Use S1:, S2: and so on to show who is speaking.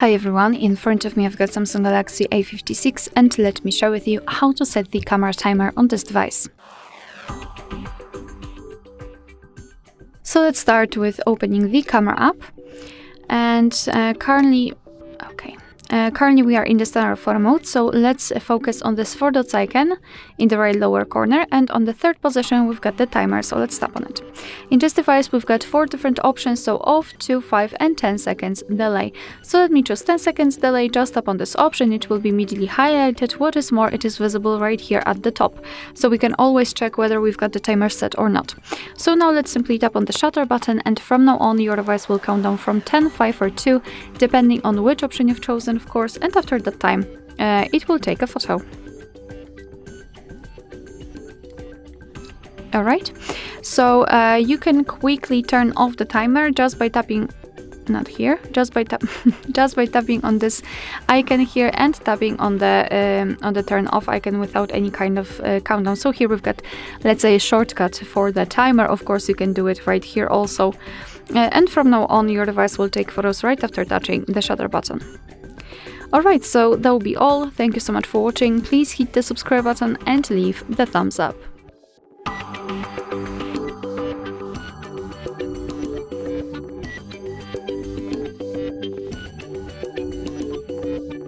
S1: Hi everyone, in front of me I've got Samsung Galaxy A56 and let me share with you how to set the camera timer on this device. So let's start with opening the camera app, and currently we are in the standard photo mode, so let's focus on this 4 dots icon in the right lower corner, and on the third position we've got the timer, so let's tap on it. In this device we've got 4 different options, so off, 2, 5 and 10 seconds delay. So let me choose 10 seconds delay, just tap on this option, it will be immediately highlighted. What is more, it is visible right here at the top, so we can always check whether we've got the timer set or not. So now let's simply tap on the shutter button, and from now on your device will count down from 10, 5 or 2, depending on which option you've chosen, of course, and after that time it will take a photo. Alright, so you can quickly turn off the timer just by tapping, not here, just by tapping on this icon here and tapping on the turn off icon without any kind of countdown. So here we've got, let's say, a shortcut for the timer. Of course you can do it right here also, and from now on your device will take photos right after touching the shutter button. Alright, so that will be all. Thank you so much for watching. Please hit the subscribe button and leave the thumbs up.